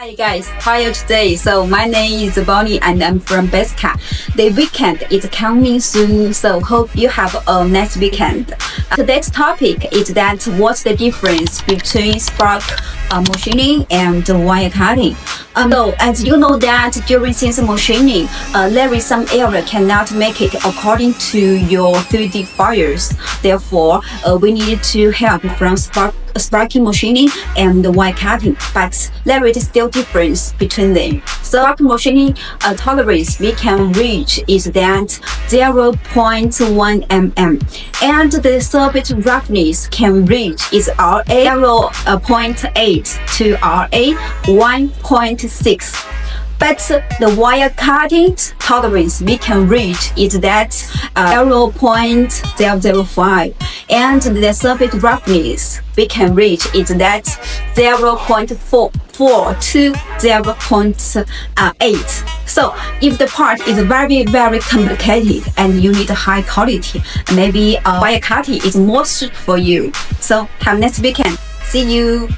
Hi guys, how are you today? So my name is Bonnie and I'm from Beska. The weekend is coming soon, so hope you have a nice weekend. Today's topic is that what's the difference between spark machining and wire cutting. So as you know that during CNC machining, there is some error cannot make it according to your 3D files. Therefore, we need to help from sparking machining and wire cutting, but there is still difference between them. Spark machining tolerance we can reach is that 0.1 mm, and the surface roughness can reach is RA 0.8 to RA 1.6. But the wire cutting tolerance we can reach is that 0.005, and the surface roughness we can reach is that 0.44 to 0.8. So if the part is very complicated and you need high quality, maybe wire cutting is more suited for you. So have a nice weekend. See you.